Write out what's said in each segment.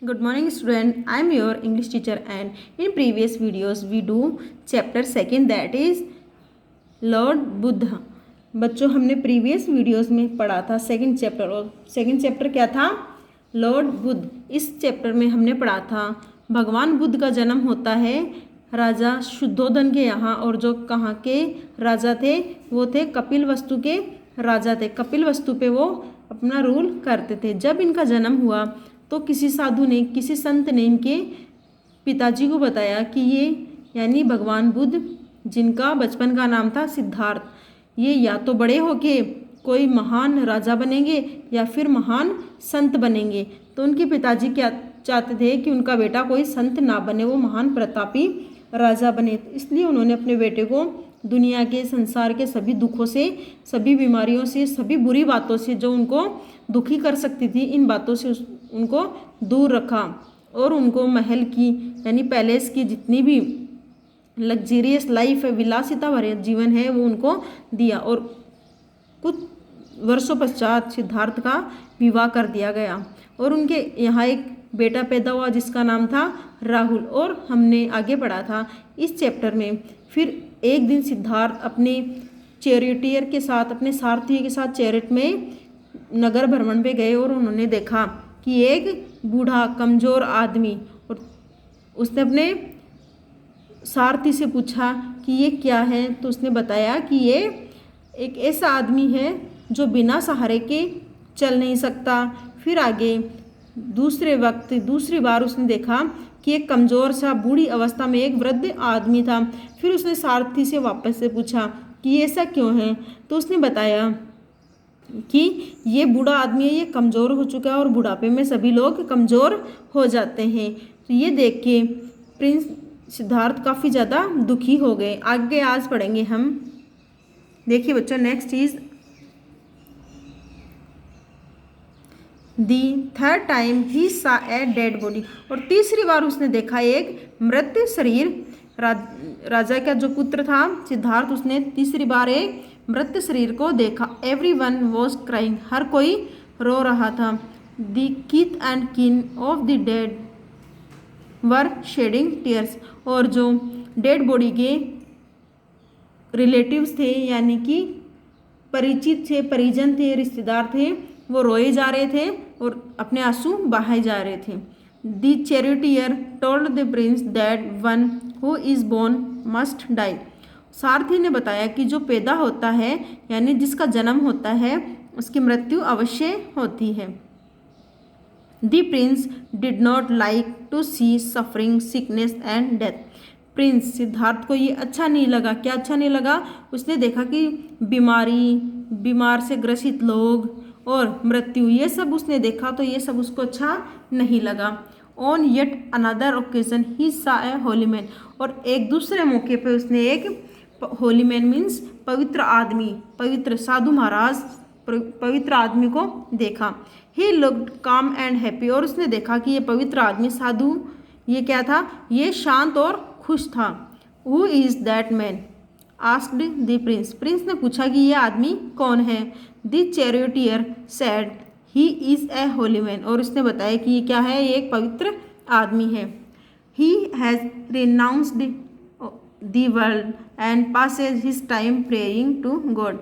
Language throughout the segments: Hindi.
Good morning student, I am your English teacher and in previous videos we do chapter second that is Lord Buddha। बच्चों हमने प्रीवियस वीडियोस में पढ़ा था सेकंड चैप्टर और सेकंड चैप्टर क्या था? लॉर्ड बुद्ध। इस चैप्टर में हमने पढ़ा था भगवान बुद्ध का जन्म होता है राजा शुद्धोधन के यहाँ और जो कहाँ के राजा थे वो थे कपिलवस्तु के राजा थे। कपिलवस्तु पे वो अपना रूल करते थे। जब इनका जन्म हुआ तो किसी साधु ने किसी संत ने इनके पिताजी को बताया कि ये यानी भगवान बुद्ध जिनका बचपन का नाम था सिद्धार्थ, ये या तो बड़े होके कोई महान राजा बनेंगे या फिर महान संत बनेंगे। तो उनके पिताजी क्या चाहते थे कि उनका बेटा कोई संत ना बने, वो महान प्रतापी राजा बने। इसलिए उन्होंने अपने बेटे को दुनिया के संसार के सभी दुखों से, सभी बीमारियों से, सभी बुरी बातों से जो उनको दुखी कर सकती थी, इन बातों से उनको दूर रखा और उनको महल की यानी पैलेस की जितनी भी लग्जरियस लाइफ है, विलासिता भरे जीवन है, वो उनको दिया। और कुछ वर्षों पश्चात सिद्धार्थ का विवाह कर दिया गया और उनके यहाँ एक बेटा पैदा हुआ जिसका नाम था राहुल। और हमने आगे पढ़ा था इस चैप्टर में। फिर एक दिन सिद्धार्थ अपने चैरिटियर के साथ, अपने सारथी के साथ चैरिट में नगर भ्रमण पे गए और उन्होंने देखा कि एक बूढ़ा कमज़ोर आदमी, और उसने अपने सारथी से पूछा कि ये क्या है, तो उसने बताया कि ये एक ऐसा आदमी है जो बिना सहारे के चल नहीं सकता। फिर आगे दूसरी बार उसने देखा कि एक कमज़ोर सा बूढ़ी अवस्था में एक वृद्ध आदमी था। फिर उसने सारथी से वापस से पूछा कि ऐसा क्यों है, तो उसने बताया कि ये बूढ़ा आदमी है, ये कमज़ोर हो चुका है और बुढ़ापे में सभी लोग कमज़ोर हो जाते हैं। तो ये देख के प्रिंस सिद्धार्थ काफ़ी ज़्यादा दुखी हो गए। आगे आज पढ़ेंगे हम। देखिए बच्चों, next is the third time he saw a dead body. और तीसरी बार उसने देखा एक मृत शरीर। राजा का जो पुत्र था सिद्धार्थ, उसने तीसरी बार एक मृत शरीर को देखा। एवरीवन वॉज क्राइंग, हर कोई रो रहा था। The kith and kin of the dead were shedding tears. और जो डेड बॉडी के रिलेटिव्स थे यानी कि परिचित थे, परिजन थे, रिश्तेदार थे, वो रोए जा रहे थे और अपने आंसू बहाए जा रहे थे। The charioteer told the prince that one who is born must die. सारथी ने बताया कि जो पैदा होता है यानी जिसका जन्म होता है उसकी मृत्यु अवश्य होती है। The prince did not like to see suffering, sickness and death. Prince Siddhartha को ये अच्छा नहीं लगा। क्या अच्छा नहीं लगा? उसने देखा कि बीमार से ग्रसित लोग और मृत्यु, ये सब उसने देखा तो ये सब उसको अच्छा नहीं लगा। On yet another occasion he saw A Holi man. और एक दूसरे मौके पे उसने एक होली मैन मीन्स पवित्र आदमी, पवित्र साधु महाराज, पवित्र आदमी को देखा। ही लुक्ड काम एंड हैप्पी। और उसने देखा कि ये पवित्र आदमी साधु, ये क्या था? ये शांत और खुश था। Who is that man asked the Prince. Prince ने पूछा कि ये आदमी कौन है? The charioteer said he is a Holi man. और उसने बताया कि ये क्या है? ये एक पवित्र आदमी है। He has renounced the world and passes his time praying to God.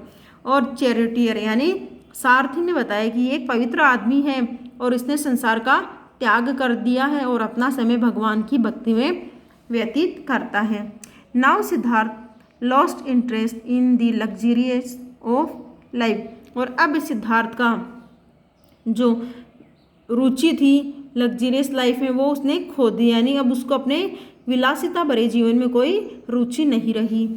और चैरिटियर यानी सारथी ने बताया कि ये एक पवित्र आदमी है और इसने संसार का त्याग कर दिया है और अपना समय भगवान की भक्ति में व्यतीत करता है। Now Siddharth lost interest in the luxurious of life. और अब सिद्धार्थ का जो रुचि थी लग्जरियस लाइफ में वो उसने खो दी, यानी अब उसको अपने विलासिता भरे जीवन में कोई रुचि नहीं रही।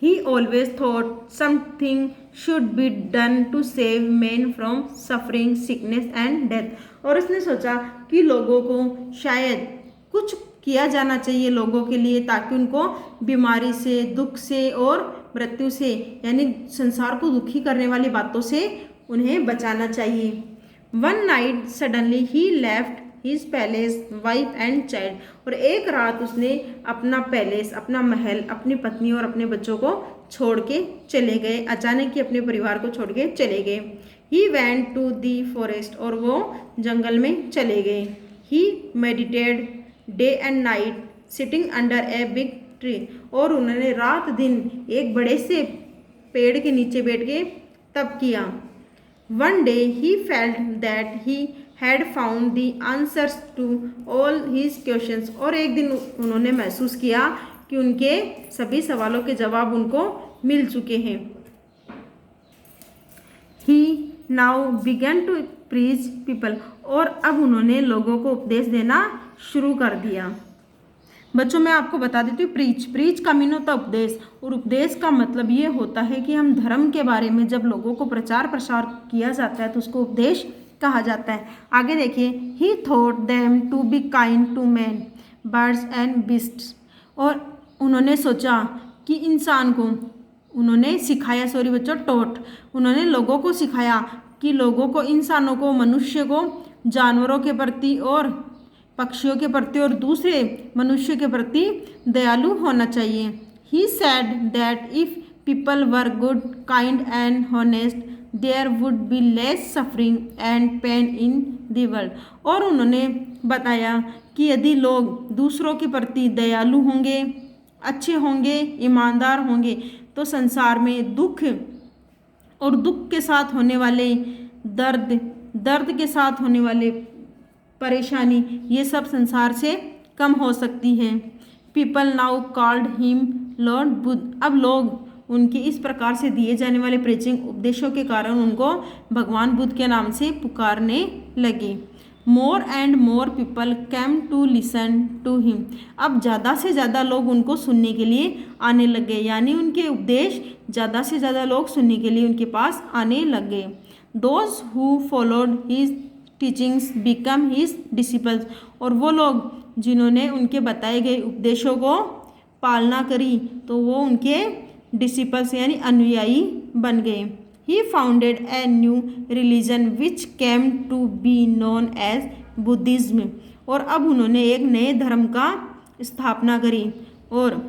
He always thought something should be done to save man from suffering, sickness and death. और उसने सोचा कि लोगों को शायद कुछ किया जाना चाहिए लोगों के लिए, ताकि उनको बीमारी से, दुख से और मृत्यु से यानी संसार को दुखी करने वाली बातों से उन्हें बचाना चाहिए। One night suddenly he left his palace, wife and child. और एक रात उसने अपना पैलेस, अपना महल, अपनी पत्नी और अपने बच्चों को छोड़ के चले गए। अचानक ही अपने परिवार को छोड़ के चले गए। He went to the forest. और वो जंगल में चले गए। He meditated day and night sitting under a big tree, और उन्होंने रात दिन एक बड़े से पेड़ के नीचे बैठ के तप किया। One day he felt that he had found the answers to all his questions, और एक दिन उन्होंने महसूस किया कि उनके सभी सवालों के जवाब उनको मिल चुके हैं। He now began to preach people, और अब उन्होंने लोगों को उपदेश देना शुरू कर दिया। बच्चों मैं आपको बता देती हूँ, प्रीच का मीन होता है उपदेश, और उपदेश का मतलब ये होता है कि हम धर्म के बारे में जब लोगों को प्रचार प्रसार किया जाता है तो उसको उपदेश कहा जाता है। आगे देखिए, he thought them to be kind to man birds and beasts, और उन्होंने सोचा कि इंसान को, उन्होंने सिखाया, सॉरी बच्चों टॉट, उन्होंने लोगों को सिखाया कि लोगों को, इंसानों को, मनुष्य को जानवरों के प्रति और पक्षियों के प्रति और दूसरे मनुष्य के प्रति दयालु होना चाहिए। He said that if people were good kind and honest there would be less suffering and pain in the world, और उन्होंने बताया कि यदि लोग दूसरों के प्रति दयालु होंगे, अच्छे होंगे, ईमानदार होंगे, तो संसार में दुख और दुख के साथ होने वाले दर्द के साथ होने वाले परेशानी, ये सब संसार से कम हो सकती है। People now called him Lord Buddha, अब लोग उनके इस प्रकार से दिए जाने वाले प्रीचिंग उपदेशों के कारण उनको भगवान बुद्ध के नाम से पुकारने लगे। More and more people came to listen to him, अब ज़्यादा से ज़्यादा लोग उनको सुनने के लिए आने लगे, यानी उनके उपदेश ज़्यादा से ज़्यादा लोग सुनने के लिए उनके पास आने लगे। Those who followed his teachings become his disciples, और वो लोग जिन्होंने उनके बताए गए उपदेशों को पालना करी तो वो उनके डिसिपल्स यानी अनुयायी बन गए। He founded a new religion which came to be known as Buddhism, और अब उन्होंने एक नए धर्म का स्थापना करी, और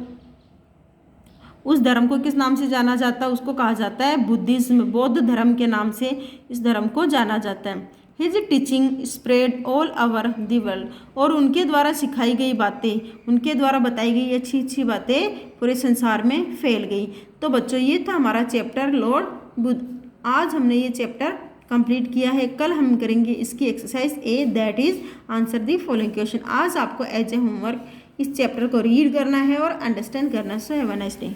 उस धर्म को किस नाम से जाना जाता है, उसको कहा जाता है बुद्धिज्म, बौद्ध धर्म के नाम से इस धर्म को जाना जाता है। His teaching spread all over the world, और उनके द्वारा सिखाई गई बातें, उनके द्वारा बताई गई अच्छी अच्छी बातें पूरे संसार में फैल गई। तो बच्चों ये था हमारा चैप्टर लॉर्ड बुद्ध। आज हमने ये चैप्टर कंप्लीट किया है। कल हम करेंगे इसकी exercise A, that is answer the following question. आज आपको एज ए होमवर्क इस चैप्टर को रीड करना है और अंडरस्टैंड करना है। So have a nice day.